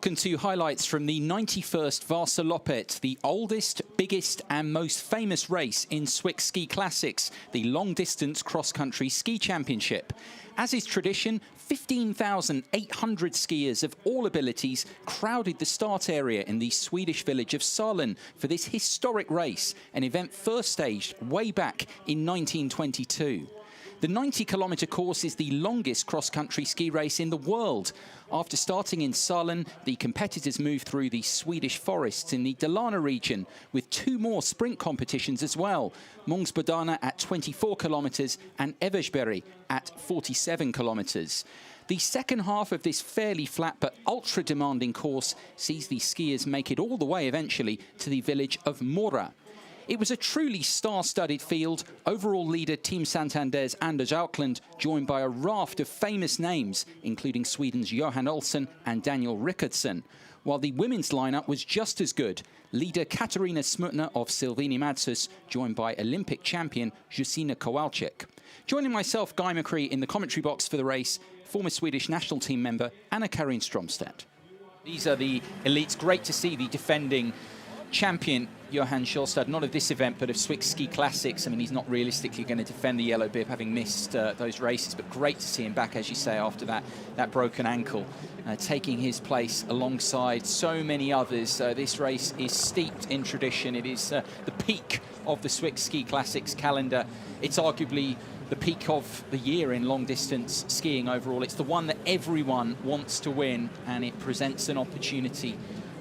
Welcome to highlights from the 91st Vasaloppet, the oldest, biggest and most famous race in Swiss Ski Classics, the long-distance cross-country ski championship. As is tradition, 15,800 skiers of all abilities crowded the start area in the Swedish village of Salin for this historic race, an event first staged way back in 1922. The 90-kilometre course is the longest cross-country ski race in the world. After starting in Salin, the competitors moved through the Swedish forests in the Dalarna region, with two more sprint competitions as well. Mångsbodarna at 24 kilometres and Eversberg at 47 kilometres. The second half of this fairly flat but ultra-demanding course sees the skiers make it all the way eventually to the village of Mora. It was a truly star-studded field. Overall leader Team Santander's Anders Auckland, joined by a raft of famous names, including Sweden's Johan Olsson and Daniel Rickardsson. While the women's lineup was just as good. Leader Katarina Smutner of Silvini Madsus, joined by Olympic champion Justina Kowalczyk. Joining myself, Guy McCree, in the commentary box for the race, former Swedish national team member Anna-Karin Strömstedt. These are the elites. Great to see the defending champion Johan Schjolstad, not of this event, but of Swiss Ski Classics. I mean, he's not realistically going to defend the yellow bib, having missed those races, but great to see him back, as you say, after that broken ankle, taking his place alongside so many others. This race is steeped in tradition. It is the peak of the Swiss Ski Classics calendar. It's arguably the peak of the year in long-distance skiing overall. It's the one that everyone wants to win, and it presents an opportunity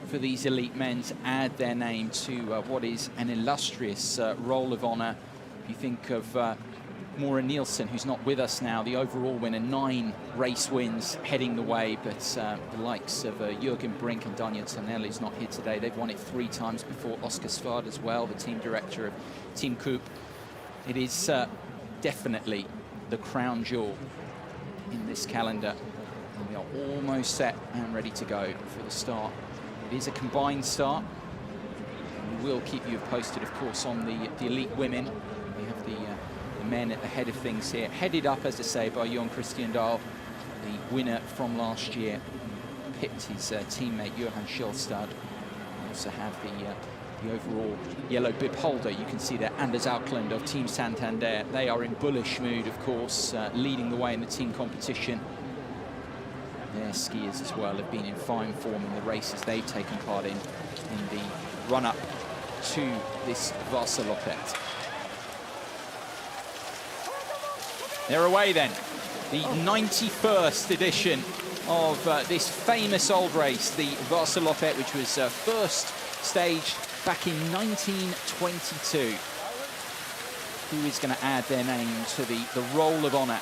for these elite men to add their name to what is an illustrious roll of honour. If you think of Maura Nielsen, who's not with us now, the overall winner, 9 race wins heading the way, but the likes of Jürgen Brink and Daniel Tonell is not here today. They've won it 3 times before. Oscar Svard as well, the team director of Team Coop. It is definitely the crown jewel in this calendar. And we are almost set and ready to go for the start. It is a combined start. We will keep you posted, of course, on the elite women. We have the men at the head of things here, headed up, as I say, by Jon Christian Dahl, the winner from last year, pipped his teammate Johan Schjolstad. We also have the overall yellow bib holder. You can see there, Anders Auckland of Team Santander. They are in bullish mood, of course, leading the way in the team competition. Their skiers as well have been in fine form in the races they've taken part in the run-up to this Vasaloppet. They're away then. The 91st edition of this famous old race, the Vasaloppet, which was first staged back in 1922. Who is going to add their name to the roll of honour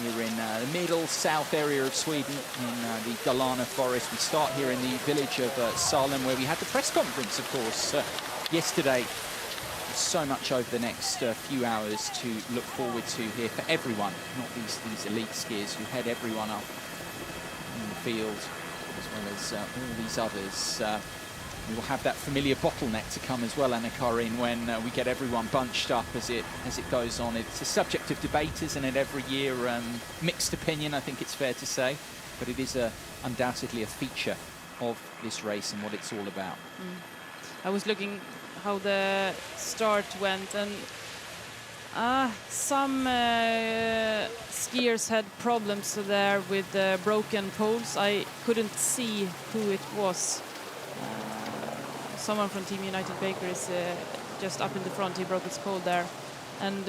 here in the middle south area of Sweden, in the Dalarna forest. We start here in the village of Salem, where we had the press conference, of course, yesterday. There's so much over the next few hours to look forward to here for everyone, not these elite skiers who head everyone up in the field, as well as all these others. We will have that familiar bottleneck to come as well, Anna-Karin, when we get everyone bunched up as it goes on. It's a subject of debate, isn't it, every year? Mixed opinion, I think it's fair to say, but it is undoubtedly a feature of this race and what it's all about. I was looking how the start went, and some skiers had problems there with broken poles. I couldn't see who it was. Someone from Team United Baker is just up in the front. He broke his pole there, and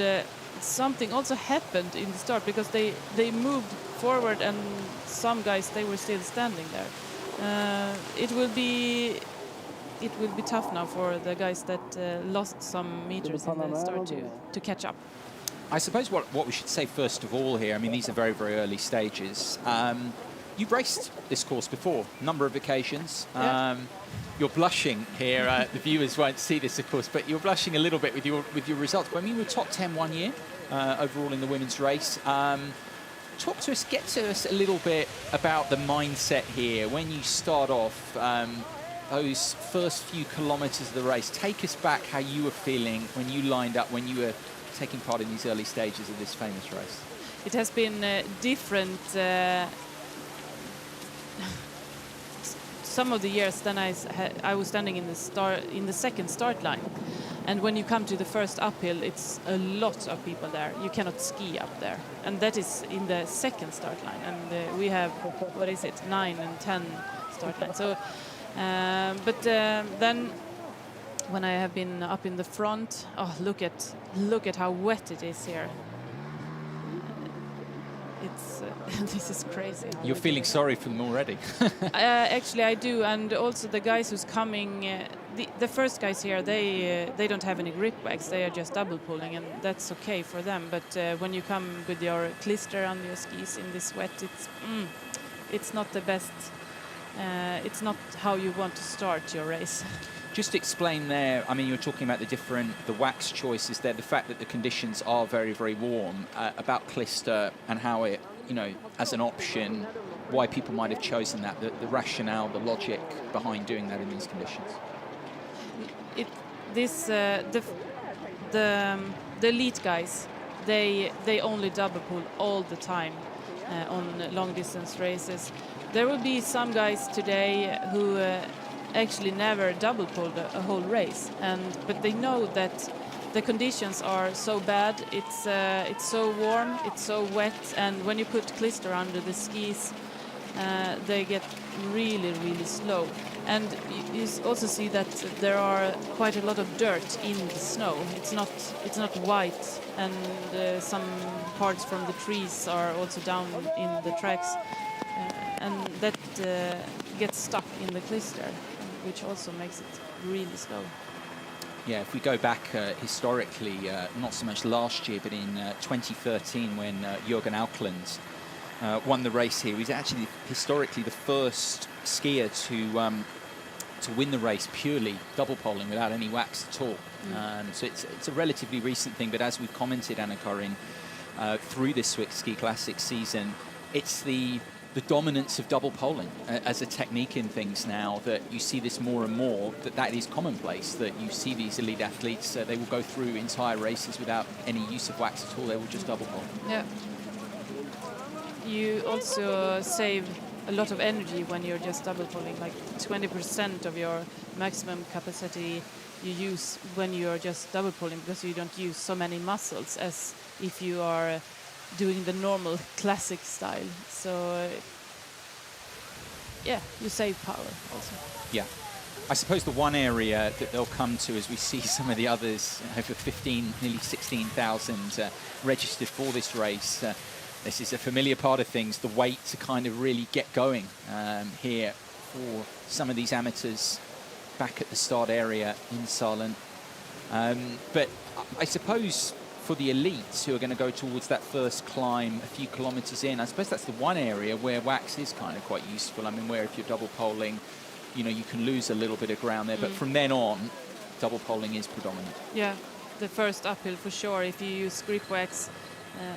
something also happened in the start, because they moved forward, and some guys, they were still standing there. It will be tough now for the guys that lost some meters in the start to catch up. I suppose what we should say first of all here, I mean, these are very, very early stages. You've raced this course before, a number of occasions. Yeah. You're blushing here. The viewers won't see this, of course, but you're blushing a little bit with your results. But I mean, you were top 10 one year overall in the women's race. Talk to us, get to us a little bit about the mindset here when you start off. Those first few kilometres of the race. Take us back how you were feeling when you lined up, when you were taking part in these early stages of this famous race. It has been different some of the years, then I was standing in the second start line, and when you come to the first uphill, it's a lot of people there. You cannot ski up there, and that is in the second start line. And we have, what is it, 9 and 10 start lines. So, then when I have been up in the front, oh, look at how wet it is here. It's this is crazy. You're feeling sorry for them already. Actually, I do, and also the guys who's coming. The first guys here, they don't have any grip bags. They are just double pulling, and that's okay for them. But when you come with your clister on your skis in this wet, it's not the best. It's not how you want to start your race. Just explain there, I mean, you're talking about the wax choices there, the fact that the conditions are very, very warm, about clister and how it, you know, as an option, why people might have chosen that, the rationale, the logic behind doing that in these conditions. The elite guys, they only double pull all the time on long distance races. There will be some guys today who actually never double pulled a whole race, but they know that the conditions are so bad. It's so warm, it's so wet, and when you put clister under the skis, they get really, really slow. And you also see that there are quite a lot of dirt in the snow. It's not white, and some parts from the trees are also down in the tracks, and that gets stuck in the clister, which also makes it really slow. Yeah, if we go back historically, not so much last year, but in 2013 when Jürgen Aukland won the race here, he was actually historically the first skier to win the race purely double poling without any wax at all. So it's a relatively recent thing, but as we've commented, Anna-Karin, through this Swiss Ski Classic season, it's the dominance of double poling as a technique in things now, that you see this more and more, that is commonplace, that you see these elite athletes, they will go through entire races without any use of wax at all, they will just double pole. Yeah. You also save a lot of energy when you're just double poling, like 20% of your maximum capacity you use when you're just double poling, because you don't use so many muscles as if you are doing the normal classic style. So yeah, you save power also. Yeah. I suppose the one area that they'll come to as we see some of the others, over 15, nearly 16,000 registered for this race. This is a familiar part of things, the wait to kind of really get going here for some of these amateurs back at the start area in Salon. But I suppose for the elites who are going to go towards that first climb a few kilometers in, I suppose that's the one area where wax is kind of quite useful. I mean, where if you're double poling, you know, you can lose a little bit of ground there, but from then on, double poling is predominant. Yeah, the first uphill for sure, if you use grip wax.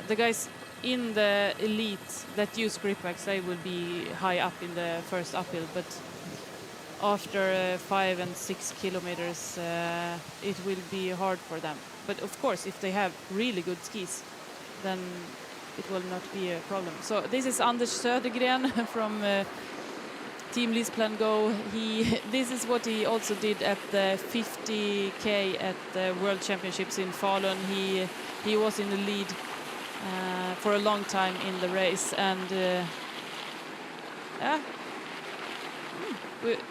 The guys in the elite that use grip wax, they will be high up in the first uphill, but after 5 and 6 kilometers, it will be hard for them. But of course, if they have really good skis, then it will not be a problem. So this is Anders Södergren from Team Lisplan Go. This is what he also did at the 50K at the World Championships in Falun. He was in the lead for a long time in the race, and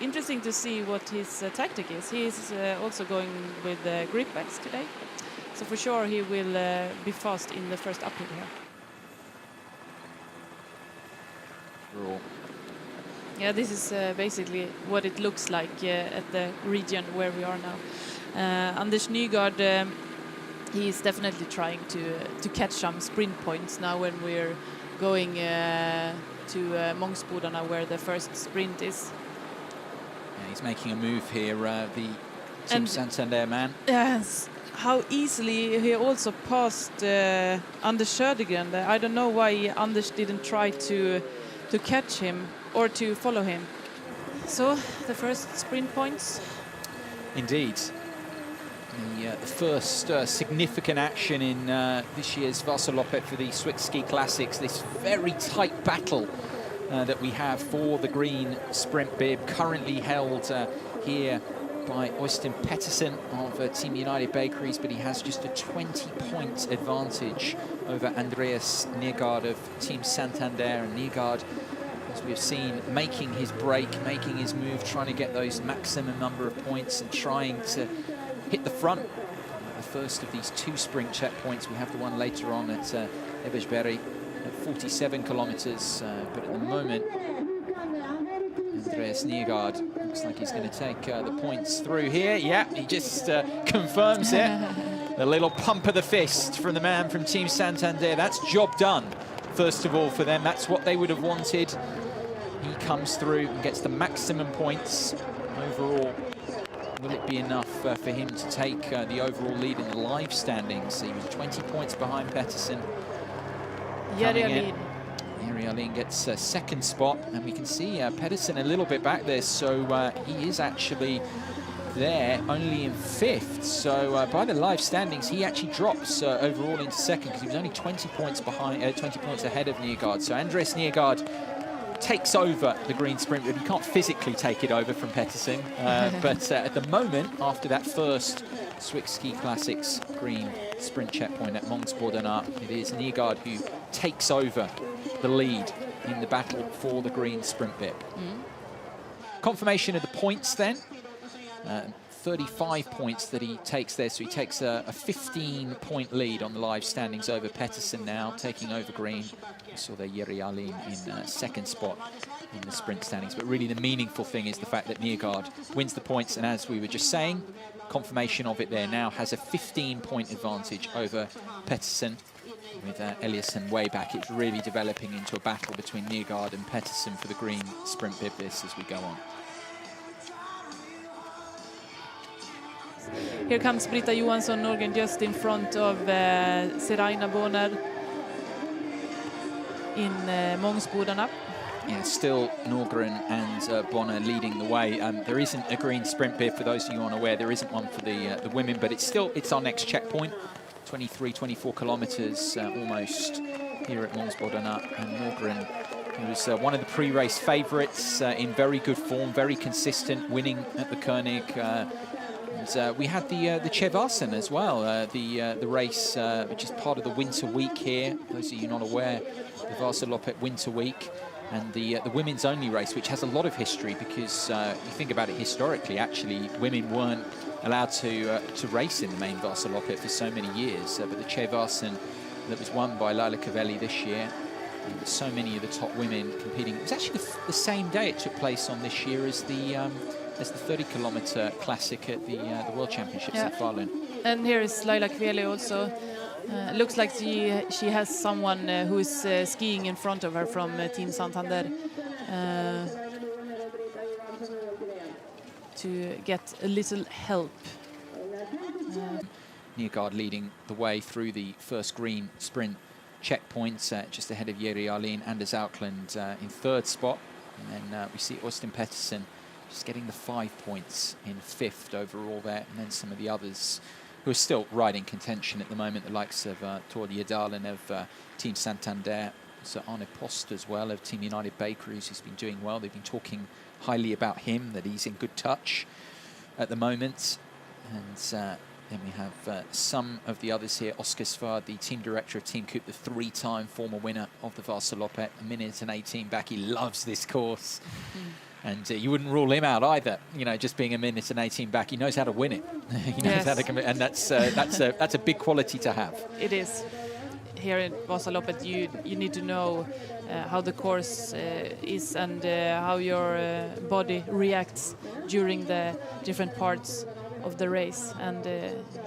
interesting to see what his tactic is. He is also going with grip backs today, so for sure he will be fast in the first uphill here. Raw. Yeah, this is basically what it looks like at the region where we are now. Anders Nygaard, he is definitely trying to catch some sprint points now when we're going to Mångsbodarna, where the first sprint is. Yeah, he's making a move here, the Team Santander man. Yes, how easily he also passed Anders Södergren there. I don't know why Anders didn't try to catch him or to follow him. So the first sprint points. Indeed. The first significant action in this year's Vasaloppet for the Swiss Ski Classics. This very tight battle that we have for the green sprint bib, currently held here by Øystein Pettersen of Team United Bakeries, but he has just a 20-point advantage over Andreas Nergaard of Team Santander. And Nergaard, as we've seen, making his break, making his move, trying to get those maximum number of points and trying to hit the front. The first of these 2 sprint checkpoints. We have the one later on at Ebersberg at 47 kilometers, but at the moment, Andreas Nergaard looks like he's going to take the points through here. Yeah, he just confirms it. A little pump of the fist from the man from Team Santander. That's job done, first of all, for them. That's what they would have wanted. He comes through and gets the maximum points overall. Will it be enough for him to take the overall lead in the live standings? He was 20 points behind Pettersen. Jari Alin gets a second spot, and we can see Pettersen a little bit back there, so he is actually there only in 5th. So by the live standings, he actually drops overall into 2nd, because he was only 20 points behind, 20 points ahead of Nergaard. So Andreas Nergaard takes over the green sprint, but he can't physically take it over from Pettersen. But at the moment, after that first Swiss Ski Classics green sprint checkpoint at Mångsbodarna, it is Nergaard who takes over the lead in the battle for the green sprint bib. Confirmation of the points then. 35 points that he takes there, so he takes a 15-point lead on the live standings over Pettersen now, taking over green. We saw there Jari Alin in 2nd spot in the sprint standings, but really the meaningful thing is the fact that Nergaard wins the points, and as we were just saying, confirmation of it there now, has a 15-point advantage over Pettersen. With Eliasson way back, it's really developing into a battle between Nergaard and Pettersen for the green sprint bib this as we go on. Here comes Britta Johansson Norgren just in front of Seraina Bonner in Mångsbodarna. Yeah, still Norgren and Bonner leading the way. There isn't a green sprint bib, for those of you unaware. There isn't one for the women, but it's our next checkpoint. 23, 24 kilometers almost here at Mångsbodarna. And Norgren, who was one of the pre-race favourites, in very good form, very consistent, winning at the Koenig. We had the Chevasen as well, the race which is part of the winter week here. Those of you not aware, the Vasaloppet winter week, and the women's only race, which has a lot of history, because you think about it historically, actually, women weren't allowed to race in the main Vasaloppet for so many years. But the Chevasen that was won by Laila Cavelli this year, and so many of the top women competing. It was actually the same day it took place on this year as the 30-kilometer classic at the World Championships in Falun. And here is Laila Cavelli also. Looks like she has someone who is skiing in front of her from Team Santander to get a little help. Nergaard leading the way through the first green sprint checkpoints, just ahead of Jari Alin. Anders Aukland in 3rd spot. And then we see Øystein Pettersen just getting the 5 points in 5th overall there. And then some of the others who are still right in contention at the moment, the likes of Tord Jedalen of Team Santander, so Arne Post as well of Team United Bakeries, who's been doing well. They've been talking highly about him, that he's in good touch at the moment. And then we have some of the others here. Oskar Svard, the team director of Team Coop, the 3-time former winner of the Vasaloppet, 1:18 back. He loves this course. And you wouldn't rule him out either. You know, just being 1:18 back, he knows how to win it. He knows how to commit, and that's a big quality to have. It is. Here in Vasaloppet, you need to know how the course is and how your body reacts during the different parts of the race, and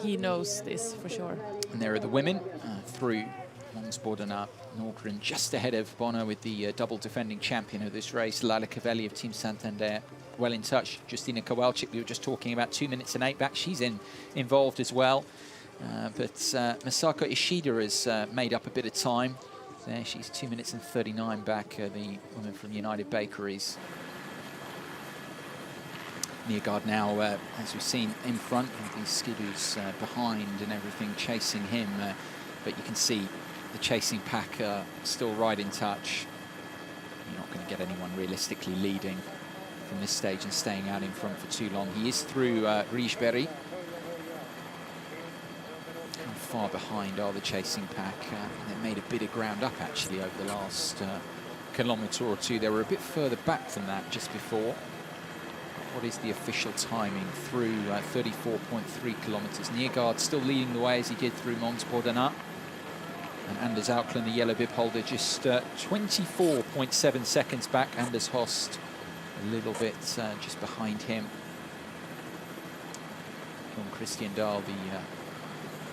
he knows this for sure. And there are the women through Mångsbodarna. Norgren just ahead of Bonner with the double defending champion of this race, Laila Cavelli of Team Santander, well in touch. Justina Kowalczyk, we were just talking about, 2:08 back. She's involved as well. But Masako Ishida has made up a bit of time. There, she's 2:39 back, the woman from United Bakeries. Nergaard now, as we've seen, in front of these skidoos behind and everything, chasing him. But you can see the chasing pack still right in touch. You know, not going to get anyone realistically leading from this stage and staying out in front for too long. He is through Riesberg. How far behind are the chasing pack? They made a bit of ground up actually over the last kilometre or two. They were a bit further back than that just before. What is the official timing through 34.3 kilometres? Niergaard still leading the way as he did through Mons Bordenat. And Anders Auckland, the yellow bib holder, just 24.7 seconds back. Anders Host a little bit just behind him. From Christian Dahl, the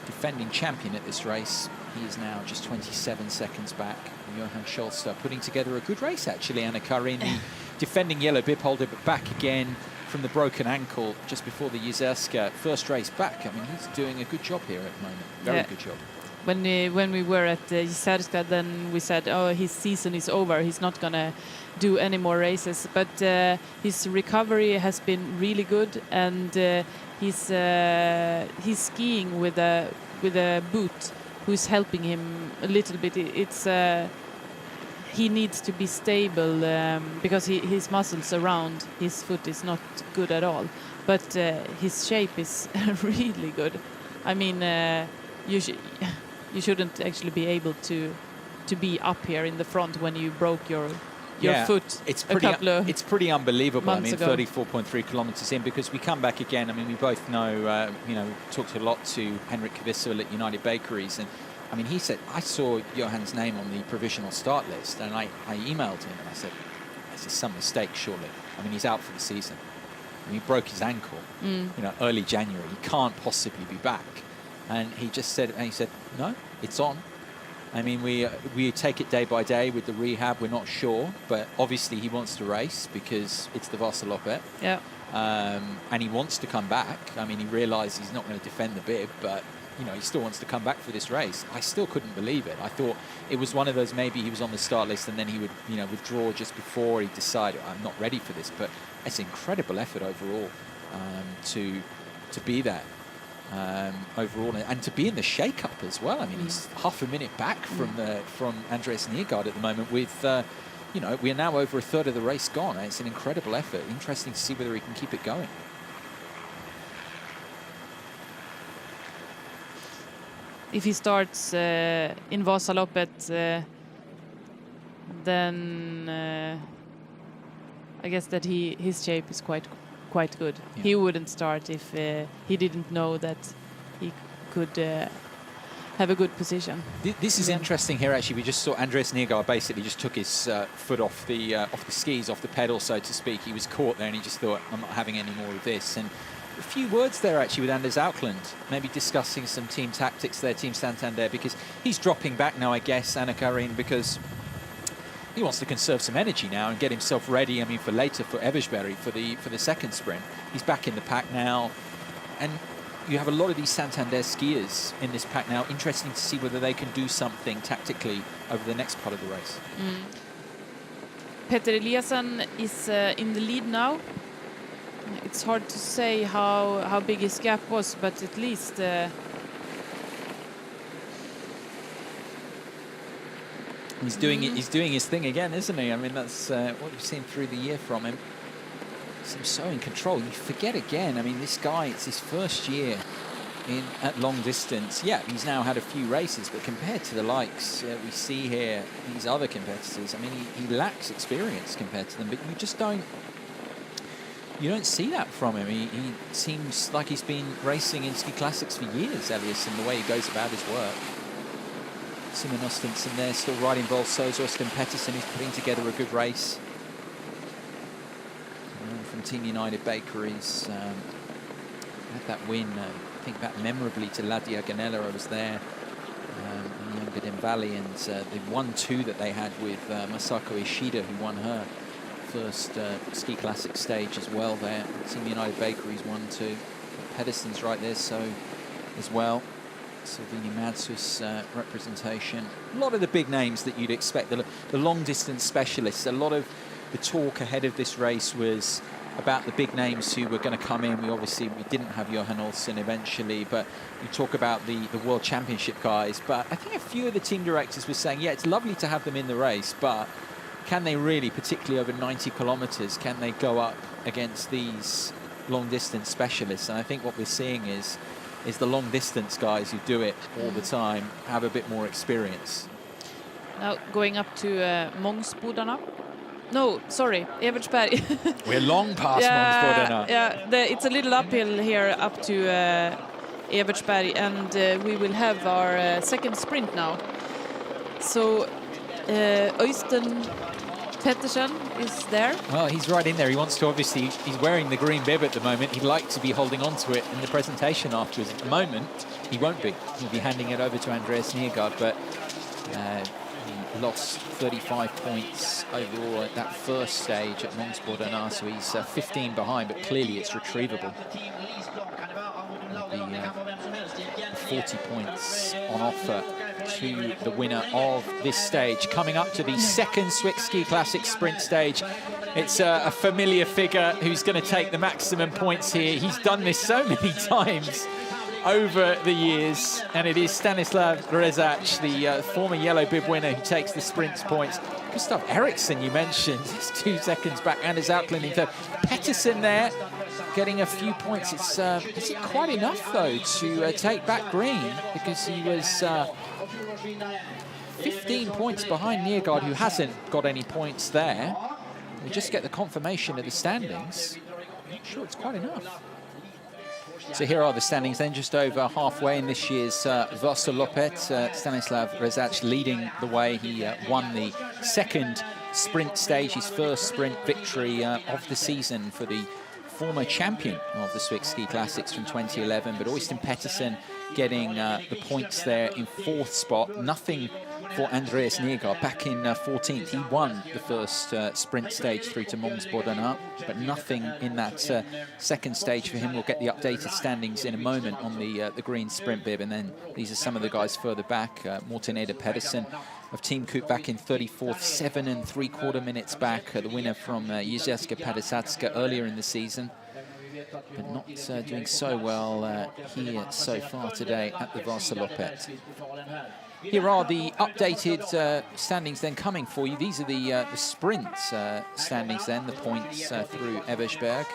defending champion at this race, he is now just 27 seconds back. Johan Scholster putting together a good race actually. Anna Karin, the defending yellow bib holder, but back again from the broken ankle just before the Jezerska first race back. I mean, he's doing a good job here at the moment. Very good job. When we were at Jezerska, then we said, oh, his season is over. He's not going to do any more races. But his recovery has been really good, and he's skiing with a boot who's helping him a little bit. He needs to be stable because his muscles around his foot is not good at all. But his shape is really good. I mean, you shouldn't actually be able to be up here in the front when you broke your foot. It's pretty unbelievable. I mean, 34.3 kilometres in, because we come back again. I mean, we both know, we talked a lot to Henrik Kvissel at United Bakeries, and I mean, he said, I saw Johan's name on the provisional start list, and I emailed him and I said, this is some mistake, surely. I mean, he's out for the season. I mean, he broke his ankle, early January. He can't possibly be back. And he just said, no, it's on. I mean, we take it day by day with the rehab. We're not sure, but obviously he wants to race because it's the Vasaloppet. Yeah. And he wants to come back. I mean, he realised he's not going to defend the bib, but he still wants to come back for this race. I still couldn't believe it. I thought it was one of those, maybe he was on the start list and then he would, withdraw just before he decided, I'm not ready for this. But it's an incredible effort overall to be there. Overall, and to be in the shake-up as well. I mean, he's half a minute back from Andreas Niergaard at the moment with, we are now over a third of the race gone. It's an incredible effort. Interesting to see whether he can keep it going. If he starts in Vasaloppet, then I guess that his shape is quite good. Yeah. He wouldn't start if he didn't know that he could have a good position. This is interesting here. Actually, we just saw Andreas Niergaard basically just took his foot off the skis, off the pedal, so to speak. He was caught there, and he just thought, I'm not having any more of this. And a few words there actually with Anders Auckland, maybe discussing some team tactics there, Team Santander, because he's dropping back now, I guess, Anna Karin, because he wants to conserve some energy now and get himself ready. I mean, for later, for Eversberg, for the second sprint. He's back in the pack now, and you have a lot of these Santander skiers in this pack now. Interesting to see whether they can do something tactically over the next part of the race. Petter Eliasson is in the lead now. It's hard to say how big his gap was, but at least he's doing it. He's doing his thing again, isn't he? I mean, that's what we've seen through the year from him. Seems so in control. You forget again. I mean, this guy, it's his first year at long distance. Yeah, he's now had a few races, but compared to the likes we see here, these other competitors, I mean, he lacks experience compared to them. But you just don't see that from him. He seems like he's been racing in ski classics for years, Elias, in the way he goes about his work. Simon Ostensen there, still riding Volsos. Austin Pettersson is putting together a good race. From Team United Bakeries, had that win, I think back memorably to La Diagonella. I was there in Youngerdin Valley, and the 1-2 that they had with Masako Ishida, who won her first ski classic stage as well there. Team United Bakeries 1-2. Pedersen's right there, so as well. Salvini Madsus representation. A lot of the big names that you'd expect, the long distance specialists. A lot of the talk ahead of this race was about the big names who were going to come in. We didn't have Johan Olsen eventually, but you talk about the World Championship guys. But I think a few of the team directors were saying, yeah, it's lovely to have them in the race, but can they really, particularly over 90 kilometers, can they go up against these long distance specialists? And I think what we're seeing is the long distance guys who do it all the time have a bit more experience. Now going up to Mångsbodarna. No, sorry, Evertsberg. We're long past Mångsbodarna. Yeah, it's a little uphill here up to Evertsberg, and we will have our second sprint now. So Øystein Pettersen is there. Well, he's right in there. He wants to, obviously, he's wearing the green bib at the moment. He'd like to be holding on to it in the presentation afterwards. At the moment, he won't be. He'll be handing it over to Andreas Nergård, but he lost 35 points overall at that first stage at Mångsbodarna, so he's 15 behind, but clearly it's retrievable. The 40 points on offer to the winner of this stage. Coming up to the second Swiss Ski Classic sprint stage, it's a familiar figure who's going to take the maximum points here. He's done this so many times over the years, and it is Stanislav Rezac, the former yellow bib winner, who takes the sprint points. Gustav Eriksson, you mentioned, is 2 seconds back. Anders Auckland in third. Pettersen there, getting a few points. Is it quite enough, though, to take back green? Because he was 15 points behind Nergård, who hasn't got any points there. We just get the confirmation of the standings. I'm not sure it's quite enough. So here are the standings then, just over halfway in this year's Vasaloppet. Stanislav Rezac leading the way. He won the second sprint stage, his first sprint victory of the season for the former champion of the Swiss Ski Classics from 2011. But Øystein Pettersen getting the points there in 4th spot. Nothing for Andreas Nergård back in 14th. He won the first sprint stage through to Mångsbodarna, but nothing in that second stage for him. We'll get the updated standings in a moment on the green sprint bib, and then these are some of the guys further back. Morten Eder Pedersen of Team Coop back in 34th, 7 3/4 minutes back. The winner from Jizerská Padesátska earlier in the season, but not doing so well here so far today at the Vasaloppet. Here are the updated standings then coming for you. These are the sprint standings then, the points through Evertsberg.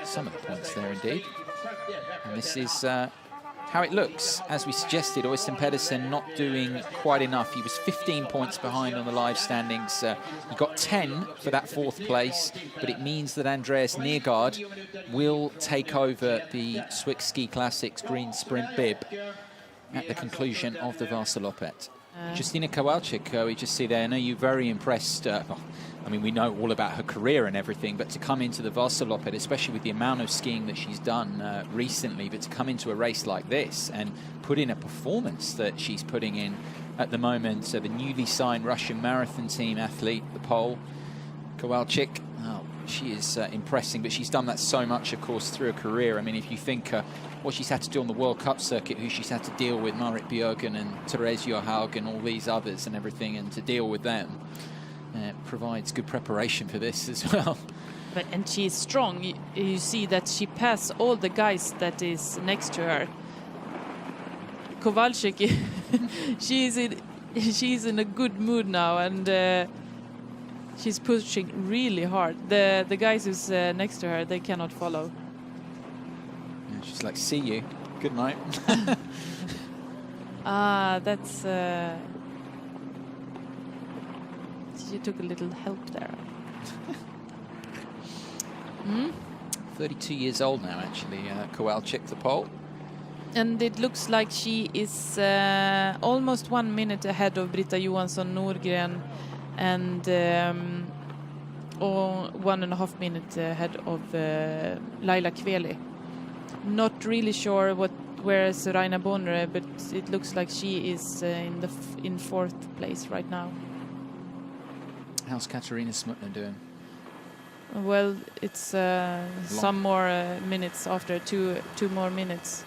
Some of the points there indeed. And this is how it looks. As we suggested, Øystein Pedersen not doing quite enough. He was 15 points behind on the live standings. He got 10 for that 4th place, but it means that Andreas Nergård will take over the Swiss Ski Classics green sprint bib at the conclusion of the Vasaloppet. Justyna Kowalczyk, we just see there. I know you're very impressed. I mean, we know all about her career and everything, but to come into the Vasaloppet, especially with the amount of skiing that she's done recently, but to come into a race like this and put in a performance that she's putting in at the moment. So the newly signed Russian marathon team athlete, the Pole, Kowalczyk, she is impressing, but she's done that so much, of course, through her career. I mean, if you think what she's had to do on the World Cup circuit, who she's had to deal with, Marit Bjørgen and Therese Johaug and all these others and everything, and to deal with them provides good preparation for this as well. And she's strong. You see that she passed all the guys that is next to her. Kowalczyk, she's in a good mood now, and she's pushing really hard. The guys who's next to her, they cannot follow. Yeah, she's like, see you, good night. That's she took a little help there. 32 years old now, actually, Kowalczyk, the Pole. And it looks like she is almost 1 minute ahead of Britta Johansson Norgren, and 1.5 minutes ahead of Laila Kveli. Not really sure where is Raina Bonre, but it looks like she is in 4th place right now. How's Katarina Smutner doing? Well, it's some more minutes after, two more minutes.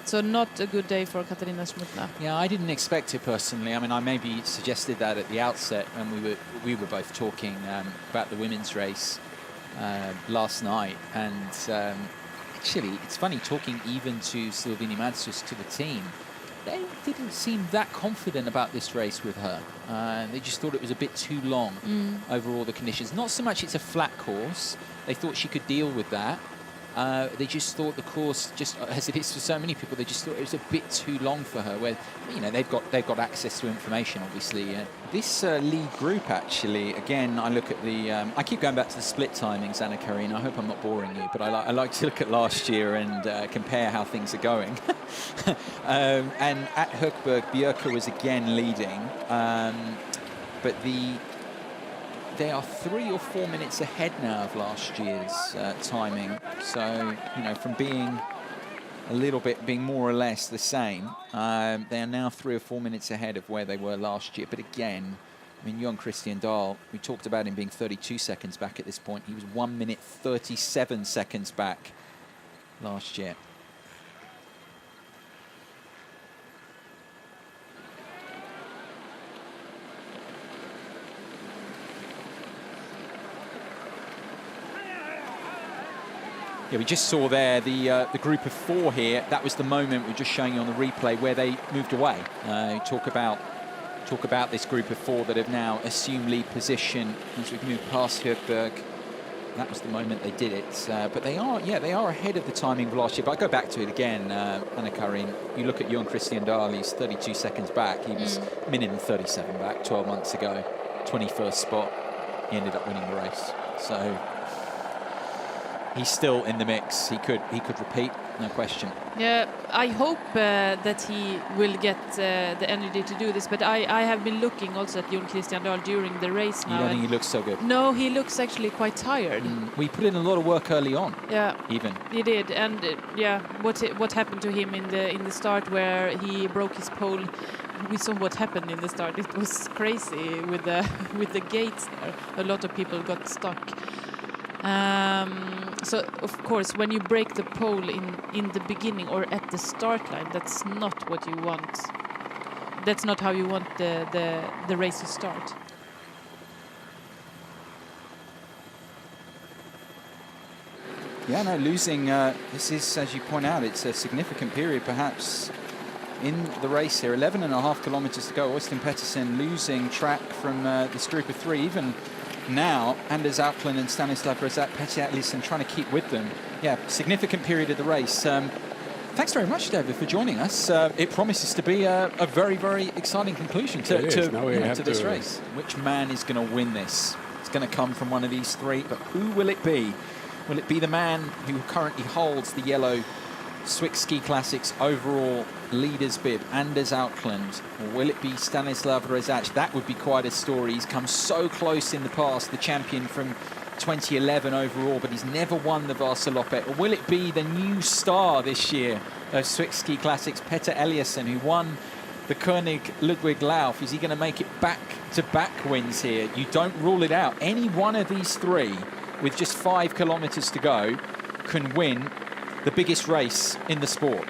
So not a good day for Katarina Smutner. Yeah, I didn't expect it personally. I mean, I maybe suggested that at the outset when we were both talking about the women's race last night. And actually, it's funny talking even to Silvini Matsus, to the team. they didn't seem that confident about this race with her. They just thought it was a bit too long over all the conditions. Not so much it's a flat course. They thought she could deal with that. They just thought the course, just as it is for so many people, they just thought it was a bit too long for her. Where, you know, they've got access to information, obviously. This lead group, actually, again, I look at the. I keep going back to the split timings, Anna Karina. I hope I'm not boring you, but I like to look at last year and compare how things are going. And at Hökberg, Björke was again leading, but they are 3 or 4 minutes ahead now of last year's timing. So, you know, from being being more or less the same, they are now 3 or 4 minutes ahead of where they were last year. But again, I mean, Jon Christian Dahl, we talked about him being 32 seconds back at this point. He was 1 minute 37 seconds back last year. Yeah, we just saw there the group of 4 here. That was the moment we're just showing you on the replay where they moved away. Talk about this group of 4 that have now assumed lead position as we've moved past Hökberg. That was the moment they did it. But they are ahead of the timing of last year. But I go back to it again, Anna Karin. You look at Jon Christian Dahl, he's 32 seconds back. He was a minute and 37 back 12 months ago. 21st spot. He ended up winning the race. So he's still in the mix. He could repeat, no question. Yeah, I hope that he will get the energy to do this. But I have been looking also at Jon Christian Dahl during the race now. You don't think he looks so good? No, he looks actually quite tired. We put in a lot of work early on. Yeah, even he did. And yeah, what happened to him in the start where he broke his pole? We saw what happened in the start. It was crazy with the gates there. A lot of people got stuck. So, of course, when you break the pole in the beginning or at the start line, that's not what you want. That's not how you want the race to start. Yeah, no, losing, this is, as you point out, it's a significant period perhaps in the race here. 11.5 kilometers to go. Øystein Pettersen losing track from this group of 3, even now, Anders Alkland and Stanislav Rozat, Petter Atlissen trying to keep with them. Yeah, significant period of the race. Thanks very much, David, for joining us. It promises to be a very, very exciting conclusion to this race. Which man is going to win this? It's going to come from one of these 3, but who will it be? Will it be the man who currently holds the yellow Swiss Ski Classics overall leaders bib, Anders Alkland, or will it be Stanislav Rozat? That would be quite a story. He's come so close in the past, the champion from 2011 overall, but he's never won the Vasaloppet. Or will it be the new star this year of Swiss Ski Classics, Petter Eliasson, who won the König Ludwig Lauf? Is he going to make it back-to-back wins here? You don't rule it out. Any one of these 3, with just 5 kilometers to go, can win the biggest race in the sport.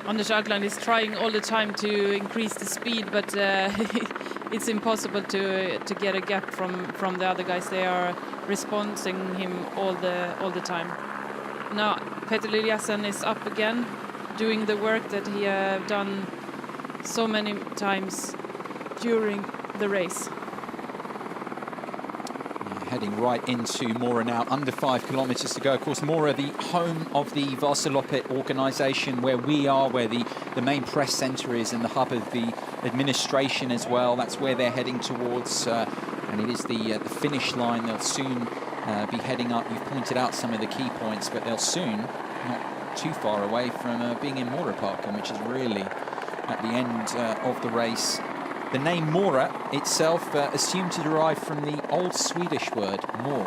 Anders Alkland is trying all the time to increase the speed, but it's impossible to get a gap from the other guys. They are responding him all the time. Now Petter Eliasson is up again, doing the work that he have done so many times during the race. Heading right into Mora now, under 5 kilometers to go. Of course, Mora, the home of the Vasaloppet organisation, where we are, where the main press centre is, and the hub of the administration as well. That's where they're heading towards, and it is the finish line. They'll soon be heading up. You've pointed out some of the key points, but they'll soon, not too far away from being in Mora Park, which is really at the end of the race. The name Mora itself assumed to derive from the old Swedish word mor.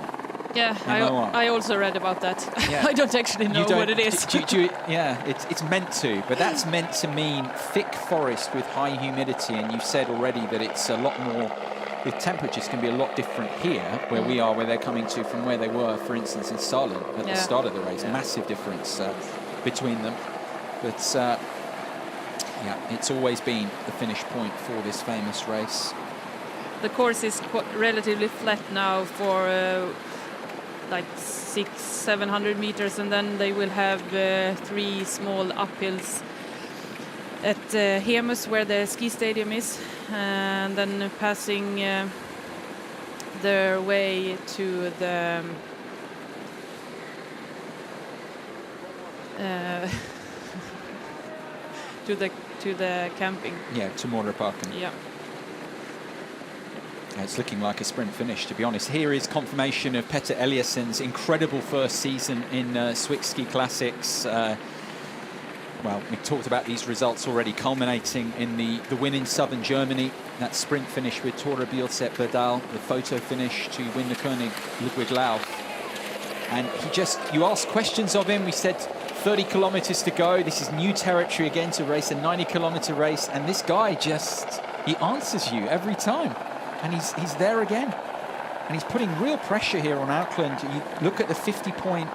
Yeah, I also read about that. Yeah. I don't actually know what it is. Yeah, it's meant to, but that's meant to mean thick forest with high humidity. And you've said already that it's a lot more, the temperatures can be a lot different here, where we are, where they're coming to from where they were, for instance, in Salem at the start of the race. Yeah. Massive difference between them. But yeah, it's always been the finish point for this famous race. The course is relatively flat now for like 600-700 meters, and then they will have 3 small uphills at Hemus, where the ski stadium is, and then passing their way to the to the camping. Yeah, to Morarparken. Yeah. It's looking like a sprint finish, to be honest. Here is confirmation of Petter Eliasson's incredible first season in Swiss Ski Classics. Well, we talked about these results already, culminating in the win in southern Germany, that sprint finish with Tore Bielset Berdal, the photo finish to win the König Ludwig Lauf. And you asked questions of him. We said 30 kilometers to go. This is new territory again to race a 90-kilometer race. And this guy he answers you every time. And he's there again. And he's putting real pressure here on Auckland. You look at the 50-point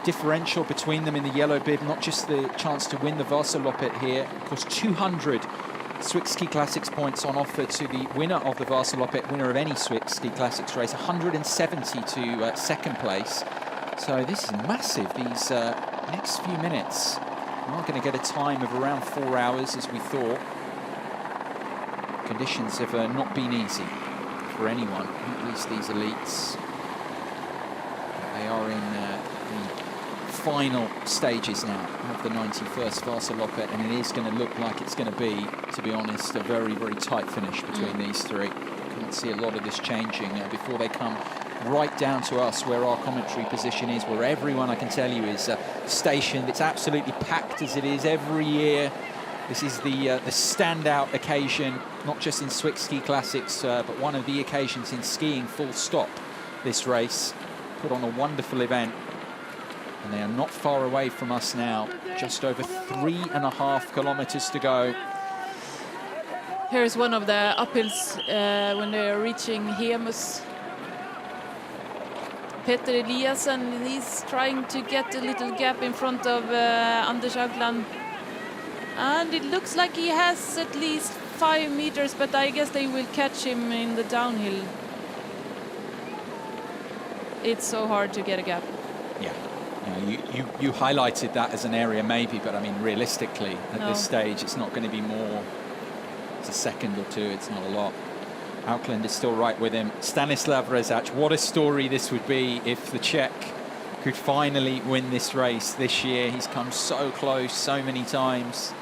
differential between them in the yellow bib, not just the chance to win the Vasaloppet here. Of course, 200 Swiss Ski Classics points on offer to the winner of the Vasaloppet, winner of any Swiss Ski Classics race, 170 to second place. So this is massive. These next few minutes are going to get a time of around 4 hours, as we thought. Conditions have not been easy for anyone, at least these elites. They are in the final stages now of the 91st Vasaloppet, and it is going to look like it's going to be honest, a very, very tight finish between these three. Can't see a lot of this changing before they come right down to us, where our commentary position is, where everyone, I can tell you, is stationed. It's absolutely packed as it is every year. This is the standout occasion, not just in Swiss Ski Classics, but one of the occasions in skiing, full stop. This race put on a wonderful event, and they are not far away from us now. Just over 3.5 kilometers to go. Here's one of the uphills when they are reaching Hemus. Petter Eliasson, he's trying to get a little gap in front of Anders Aukland. And it looks like he has at least 5 meters, but I guess they will catch him in the downhill. It's so hard to get a gap. Yeah. You highlighted that as an area maybe, but I mean realistically at this stage it's not going to be more. It's a second or two, it's not a lot. Aukland is still right with him. Stanislav Rezac, what a story this would be if the Czech could finally win this race this year. He's come so close so many times.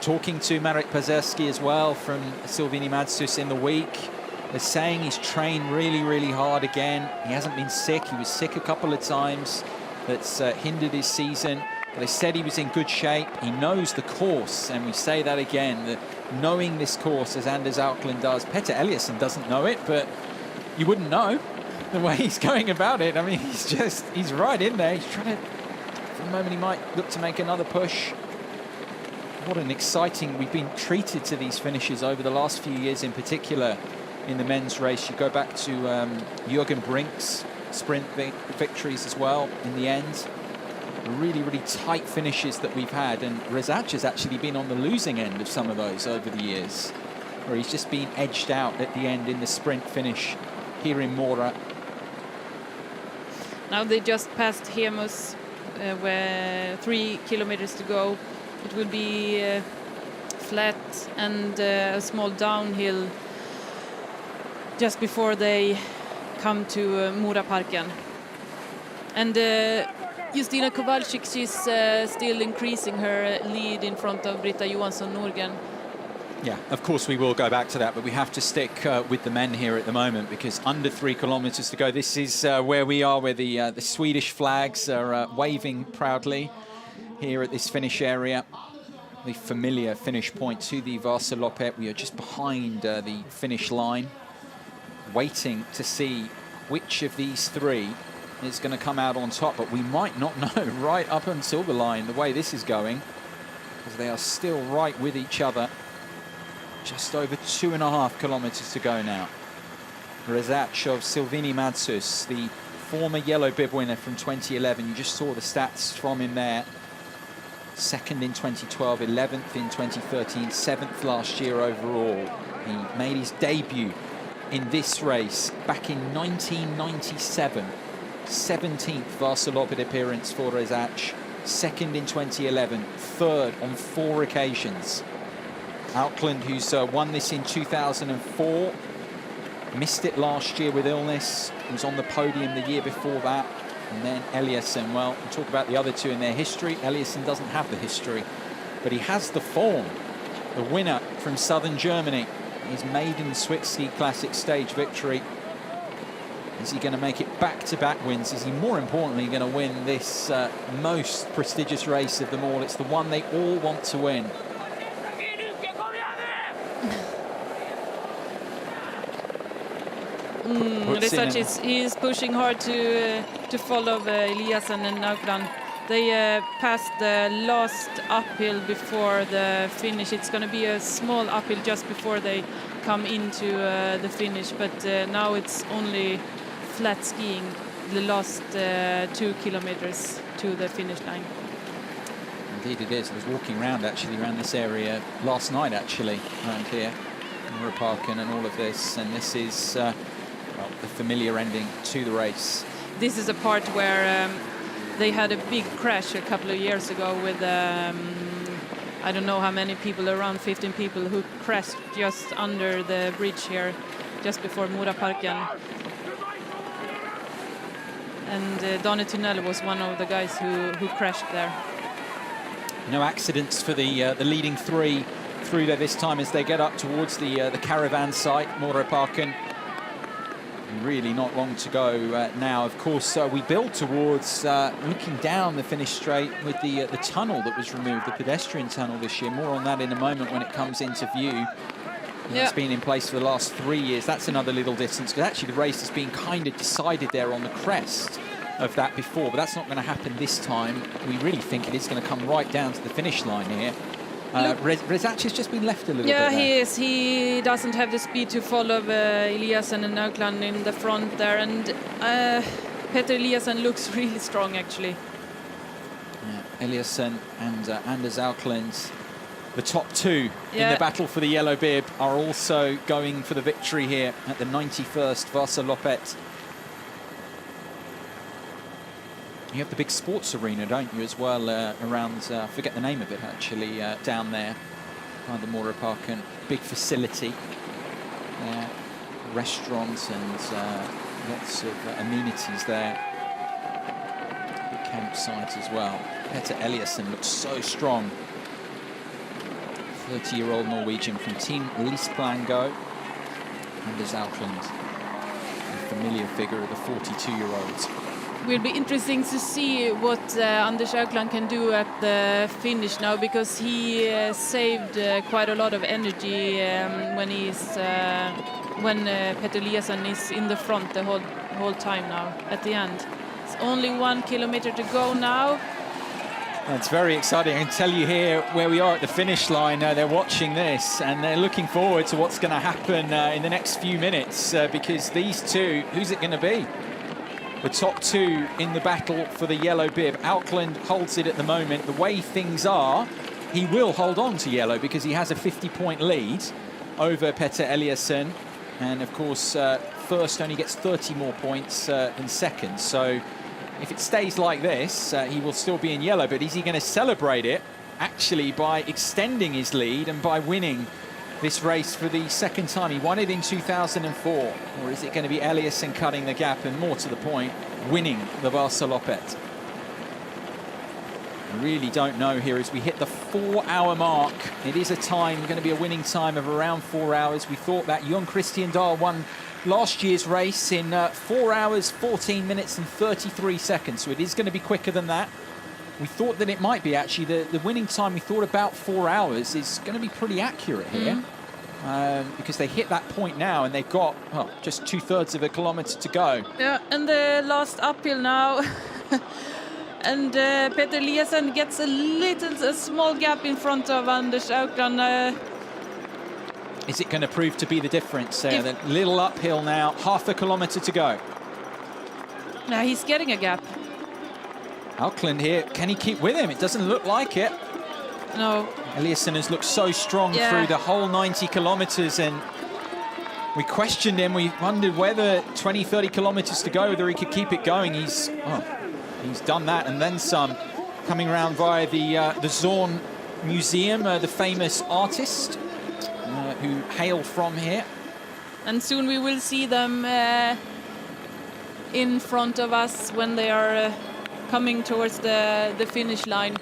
Talking to Marek Pazerski as well from Silvini Madsus in the week. They're saying he's trained really, really hard again. He hasn't been sick. He was sick a couple of times. That's hindered his season. But they said he was in good shape. He knows the course, and we say that again, knowing this course as Anders Aukland does. Petter Eliasson doesn't know it, but you wouldn't know the way he's going about it. I mean, he's right in there. He's trying to, for the moment, he might look to make another push. What an exciting, we've been treated to these finishes over the last few years in particular. In the men's race, you go back to Jürgen Brink's sprint victories as well in the end. Really, really tight finishes that we've had, and Rezac has actually been on the losing end of some of those over the years, where he's just been edged out at the end in the sprint finish here in Mora. Now they just passed Hemus, where 3 kilometers to go. It will be flat and a small downhill just before they come to Morarparken. And Justina Kowalczyk, she's still increasing her lead in front of Britta Johansson Nordgren. Yeah, of course we will go back to that, but we have to stick with the men here at the moment, because under 3 kilometers to go. This is where we are, where the Swedish flags are waving proudly here at this finish area. The familiar finish point to the Vasaloppet. We are just behind the finish line, waiting to see which of these three is going to come out on top, but we might not know right up until the line the way this is going, because they are still right with each other. Just over 2.5 kilometers to go now. Rezac of Silvini Madsus, the former yellow bib winner from 2011. You just saw the stats from him there. Second in 2012, 11th in 2013, 7th last year overall. He made his debut in this race back in 1997. 17th Vasaloppet appearance for Rezac. second in 2011, third on 4 occasions. Aukland, who's won this in 2004, missed it last year with illness, was on the podium the year before that. And then Eliasson, well, we'll talk about the other two in their history. Eliasson doesn't have the history, but he has the form. The winner from southern Germany, his maiden Swiss Ski Classic stage victory. Is he going to make it back-to-back wins? Is he, more importantly, going to win this most prestigious race of them all? It's the one they all want to win. He's pushing hard to follow Eliasson and Aukland. They passed the last uphill before the finish. It's going to be a small uphill just before they come into the finish, but now it's only flat skiing the last 2 kilometers to the finish line. Indeed it is. I was walking around this area last night around here in Muraparken and all of this, and this is well, the familiar ending to the race. This is a part where they had a big crash a couple of years ago with I don't know how many people, around 15 people, who crashed just under the bridge here just before Muraparken. And Dane Tunnel was one of the guys who crashed there. No accidents for the leading 3 through there this time as they get up towards the caravan site, Muraparken. Really not long to go now. Of course, we build towards looking down the finish straight with the tunnel that was removed, the pedestrian tunnel this year. More on that in a moment when it comes into view. It's been in place for the last 3 years. That's another little distance, because actually the race has been kind of decided there on the crest of that before, but that's not going to happen this time. We really think it is going to come right down to the finish line here. Rezac has just been left a little bit. Yeah, he is. He doesn't have the speed to follow Eliasson and Aukland in the front there, and Petter Eliasson looks really strong, actually. Yeah, Eliasson and Anders Aukland, the top 2 in the battle for the yellow bib, are also going for the victory here at the 91st Vasaloppet. You have the big sports arena, don't you, as well, around, I forget the name of it, actually, down there by the Muraparken. Big facility. Restaurants and lots of amenities there. Big campsite as well. Petter Eliasson looks so strong. 30-year-old Norwegian from Team Lisplango. Anders Aukland, a familiar figure of the 42-year-olds. Will be interesting to see what Anders Aukland can do at the finish now, because he saved quite a lot of energy when Petter Eliasson is in the front the whole time now at the end. It's only 1 kilometer to go now. It's very exciting. I can tell you here where we are at the finish line. They're watching this and they're looking forward to what's going to happen in the next few minutes, because these two, who's it going to be? The top 2 in the battle for the yellow bib. Aukland holds it at the moment. The way things are, he will hold on to yellow because he has a 50-point lead over Petter Eliasson. And of course, first only gets 30 more points than second. So if it stays like this, he will still be in yellow. But is he going to celebrate it actually by extending his lead and by winning this race for the second time? He won it in 2004. Or is it going to be Eliasson cutting the gap and, more to the point, winning the Vasaloppet? I really don't know here as we hit the 4-hour mark. It is a time, going to be a winning time of around 4 hours. We thought that Jon Christian Dahl won last year's race in 4 hours, 14 minutes and 33 seconds. So it is going to be quicker than that. We thought that it might be, actually. The winning time, we thought about 4 hours, is going to be pretty accurate here. Because they hit that point now and they've got just 2/3 of a kilometre to go. Yeah, and the last uphill now. And Petter Eliasson gets a small gap in front of Anders Aukland. Is it going to prove to be the difference? The little uphill now, half a kilometre to go. Now he's getting a gap. Aukland here, can he keep with him? It doesn't look like it. No. Eliasson has looked so strong through the whole 90 kilometres, and we questioned him. We wondered whether 20, 30 kilometres to go, whether he could keep it going. He's done that and then some coming around via the Zorn Museum, the famous artist who hail from here. And soon we will see them in front of us when they are coming towards the finish line.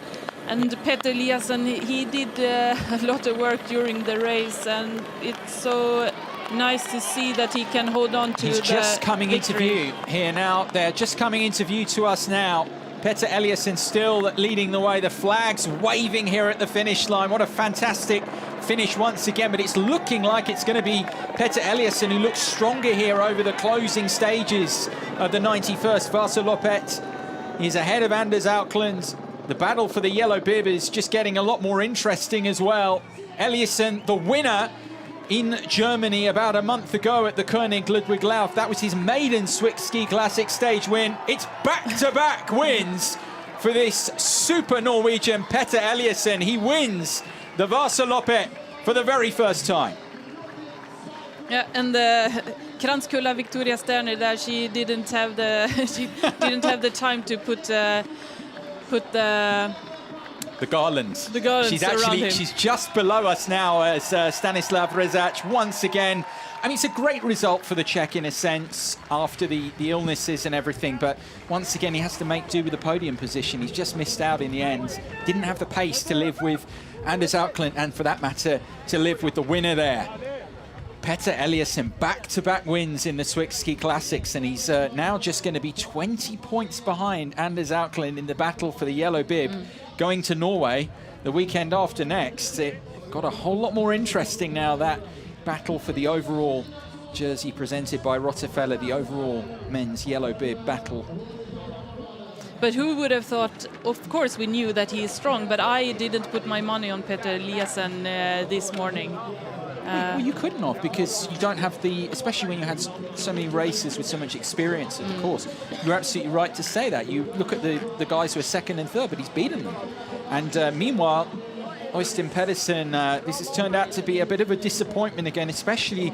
And Petter Eliassen, he did a lot of work during the race, and it's so nice to see that he can hold on to He's just coming into victory. view here now. They're just coming into view to us now. Petter Eliassen still leading the way. The flag's waving here at the finish line. What a fantastic finish once again, but it's looking like it's going to be Petter Eliassen who looks stronger here over the closing stages of the 91st Vasaloppet. He's ahead of Anders Auckland. The battle for the yellow bib is just getting a lot more interesting as well. Eliassen, the winner in Germany about a month ago at the König Ludwig Lauf. That was his maiden Swiss Ski Classic stage win. It's back-to-back wins for this super Norwegian Petter Eliassen. He wins the Vasaloppet for the very first time. Yeah, and Kranzkulla Victoria Sterner there, she didn't have the time to put the garland. The garlands she's just below us now as Stanislav Rezac once again. I mean, it's a great result for the Czech in a sense after the illnesses and everything, but once again he has to make do with the podium position. He's just missed out in the end. Didn't have the pace to live with Anders Auckland, and for that matter to live with the winner there. Petter Eliassen, back-to-back wins in the Swiss Ski Classics, and he's now just going to be 20 points behind Anders Auckland in the battle for the yellow bib. Going to Norway the weekend after next. It got a whole lot more interesting now, that battle for the overall jersey presented by Rottefeller, the overall men's yellow bib battle. But who would have thought? Of course we knew that he is strong, but I didn't put my money on Petter Eliassen this morning. Well, you couldn't have, because you don't have the, especially when you had so many races with so much experience, of course. You're absolutely right to say that. You look at the guys who are second and third, but he's beaten them. And meanwhile, Øystein Pedersen, this has turned out to be a bit of a disappointment again, especially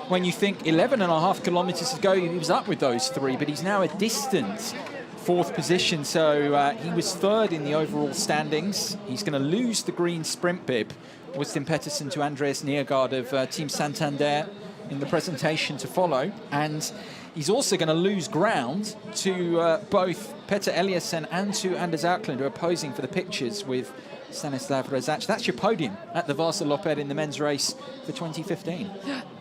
when you think 11.5 kilometers ago he was up with those three, but he's now a distant fourth position. So he was third in the overall standings. He's going to lose the green sprint bib, Øystein Pedersen, to Andreas Niergaard of Team Santander in the presentation to follow. And he's also going to lose ground to both Petter Eliassen and to Anders Auckland, who are posing for the pictures with Stanislav Rezac. That's your podium at the Vasaloppet in the men's race for 2015.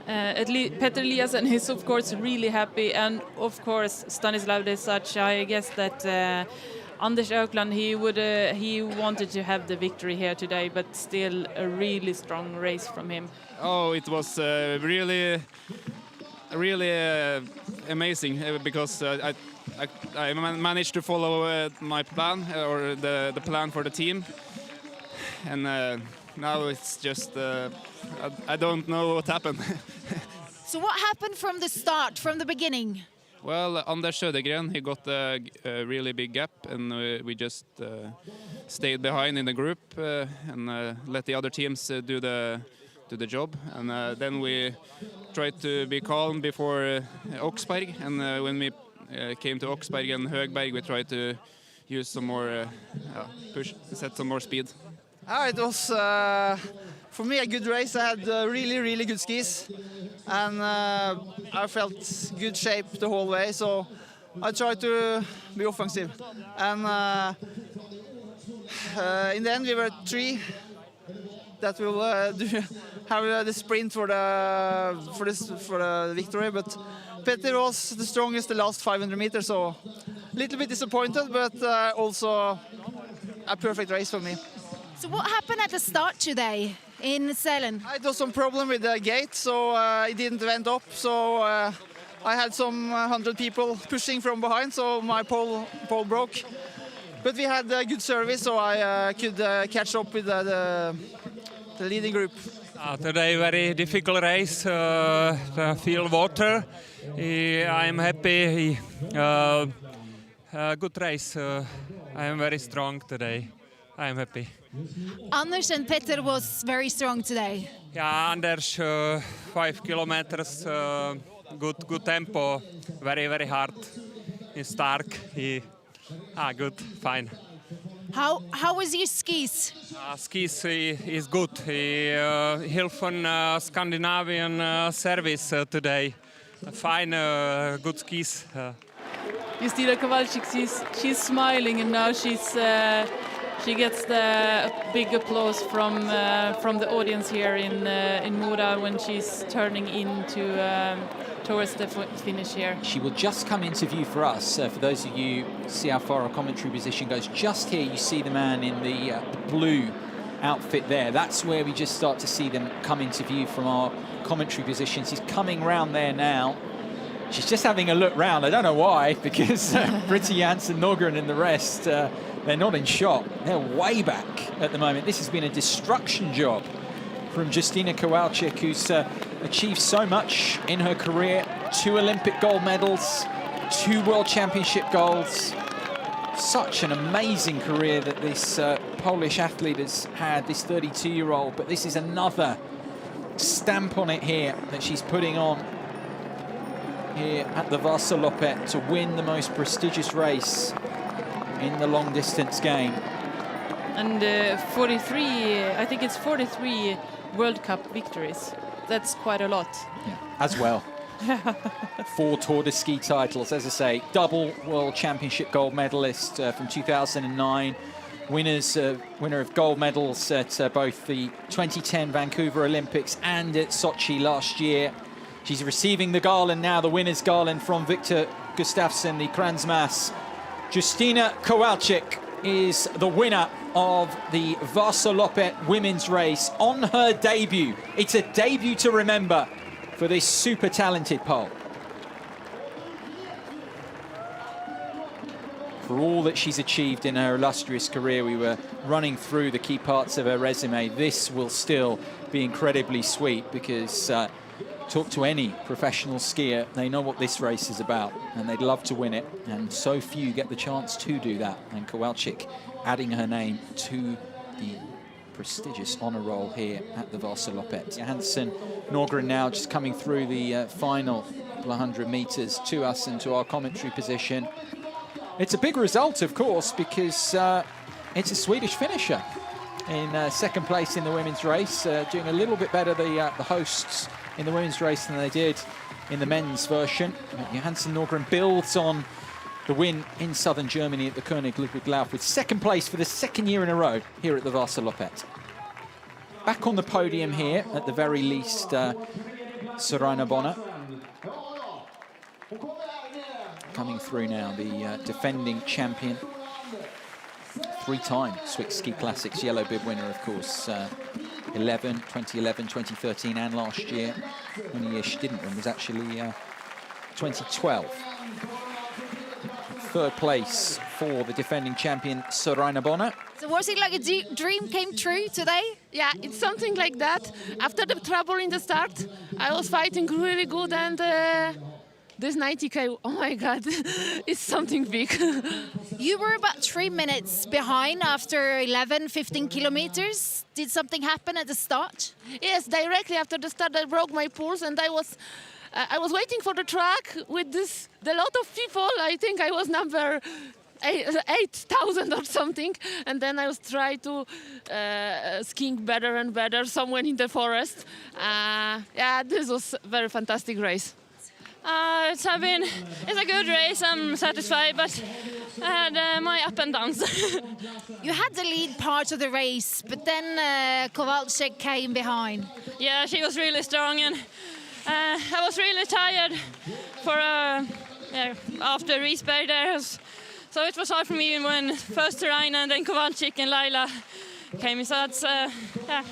Petter Eliassen is of course really happy, and of course Stanislav Rezac. I guess that Anders Auckland, he wanted to have the victory here today, but still a really strong race from him. Oh, it was really amazing because I managed to follow my plan, or the plan for the team, and now it's just I don't know what happened. So what happened from the start, from the beginning? Well, Anders Södergren, he got a really big gap, and we just stayed behind in the group and let the other teams do the job. And then we tried to be calm before Oksberg, and when we came to Oksberg and Högberg, we tried to use some more set some more speed. It was for me a good race. I had really good skis, and I felt good shape the whole way, so I tried to be offensive. And in the end we were three that will have the sprint for the victory, but Petter was the strongest the last 500 meters, so a little bit disappointed, but also a perfect race for me. So what happened at the start today in Sälen? It was some problem with the gate, so it didn't went up. So I had some 100 people pushing from behind, so my pole broke. But we had a good service, so I could catch up with the leading group. Today very difficult race, the field water. I'm happy. Good race. I am very strong today. I am happy. Anders and Petter was very strong today. Yeah, Anders 5 kilometers, good tempo, very hard. He's stark. Good, fine. How was your skis? Skis is good. He helped from Scandinavian service today. Fine, good skis. Justina Kowalczyk, she's smiling, and now she gets the big applause from the audience here in Mora when she's turning into towards the finish here. She will just come into view for us. For those of you see how far our commentary position goes, just here you see the man in the blue outfit there. That's where we just start to see them come into view from our commentary positions. He's coming round there now. She's just having a look round. I don't know why, because Britta Janssen, Nordgren and the rest, they're not in shot. They're way back at the moment. This has been a destruction job from Justina Kowalczyk, who's achieved so much in her career. 2 Olympic gold medals, 2 World Championship golds. Such an amazing career that this Polish athlete has had, this 32-year-old. But this is another stamp on it here that she's putting on here at the Vasaloppet to win the most prestigious race in the long distance game. And 43, I think it's 43 World Cup victories. That's quite a lot. Yeah, as well. 4 Tour de Ski titles, as I say, double World Championship gold medalist from 2009. Winner of gold medals at both the 2010 Vancouver Olympics and at Sochi last year. She's receiving the garland now, the winner's garland from Victor Gustafsson, the Kransmass. Justina Kowalczyk is the winner of the Vasaloppet women's race on her debut. It's a debut to remember for this super talented Pole. For all that she's achieved in her illustrious career, we were running through the key parts of her resume. This will still be incredibly sweet because talk to any professional skier, they know what this race is about and they'd love to win it, and so few get the chance to do that, and Kowalczyk adding her name to the prestigious honour roll here at the Vasaloppet. Janssen Nordgren now just coming through the final 100 metres to us and to our commentary position. It's a big result, of course, because it's a Swedish finisher in second place in the women's race, doing a little bit better, the hosts in the women's race than they did in the men's version. Janssen Nordgren builds on the win in southern Germany at the König Ludwig Lauf with second place for the second year in a row here at the Vasaloppet. Back on the podium here, at the very least, Sorina Bonner. Coming through now, the defending champion. 3-time Swiss Ski Classics yellow bib winner, of course. 2011, 2013 and last year. The only year she didn't win was actually 2012. Third place for the defending champion Sorina Bonner. So was it like a dream came true today? Yeah, it's something like that. After the trouble in the start, I was fighting really good, and this 90K, oh my God, it's something big. You were about 3 minutes behind after 11, 15 kilometers. Did something happen at the start? Yes, directly after the start, I broke my pulse, and I was waiting for the track with the lot of people. I think I was number 8,000 or something, and then I was trying to skiing better and better somewhere in the forest. Yeah, this was a very fantastic race. It's a good race. I'm satisfied, but I had my up and downs. You had the lead part of the race, but then Kowalczyk came behind. Yeah, she was really strong, and I was really tired for after Riesberg there. So it was hard for me when first Sorina and then Kowalczyk and Laila came. So that's yeah.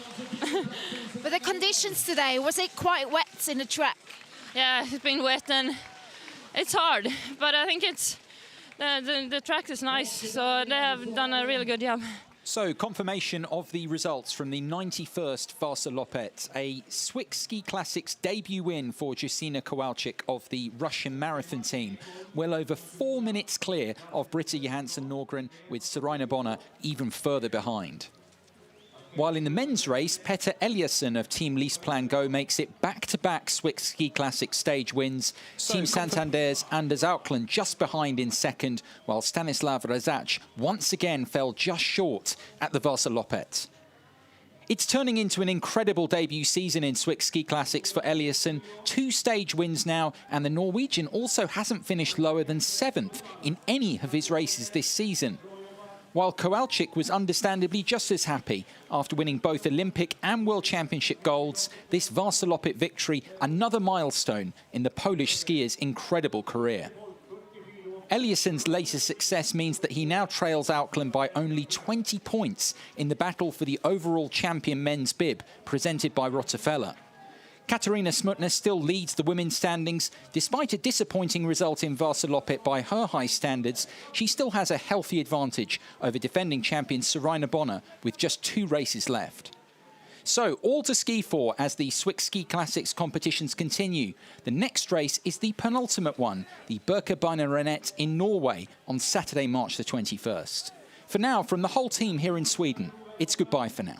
But the conditions today, was it quite wet in the track? Yeah, it's been wet and it's hard, but I think it's the track is nice, so they have done a really good job. So, confirmation of the results from the 91st Vasaloppet, a Swiss Ski Classics debut win for Justina Kowalczyk of the Russian marathon team. Well over 4 minutes clear of Britta Janssen Nordgren, with Sorina Bonner even further behind. While in the men's race, Petter Eliasson of Team Leaseplan Go makes it back-to-back Swiss Ski Classic stage wins. Team Santander's Anders Auckland just behind in second, while Stanislav Rezac once again fell just short at the Vasaloppet. It's turning into an incredible debut season in Swiss Ski Classics for Eliasson. 2 stage wins now, and the Norwegian also hasn't finished lower than 7th in any of his races this season. While Kowalczyk was understandably just as happy after winning both Olympic and World Championship golds, this Vasaloppet victory another milestone in the Polish skier's incredible career. Eliasson's latest success means that he now trails Auckland by only 20 points in the battle for the overall champion men's bib presented by Rotafella. Katarina Smutner still leads the women's standings. Despite a disappointing result in Vasaloppet by her high standards, she still has a healthy advantage over defending champion Sarina Bonner with just 2 races left. So, all to ski for as the Swiss Ski Classics competitions continue. The next race is the penultimate one, the Birkebeiner Rennet in Norway on Saturday, March the 21st. For now, from the whole team here in Sweden, it's goodbye for now.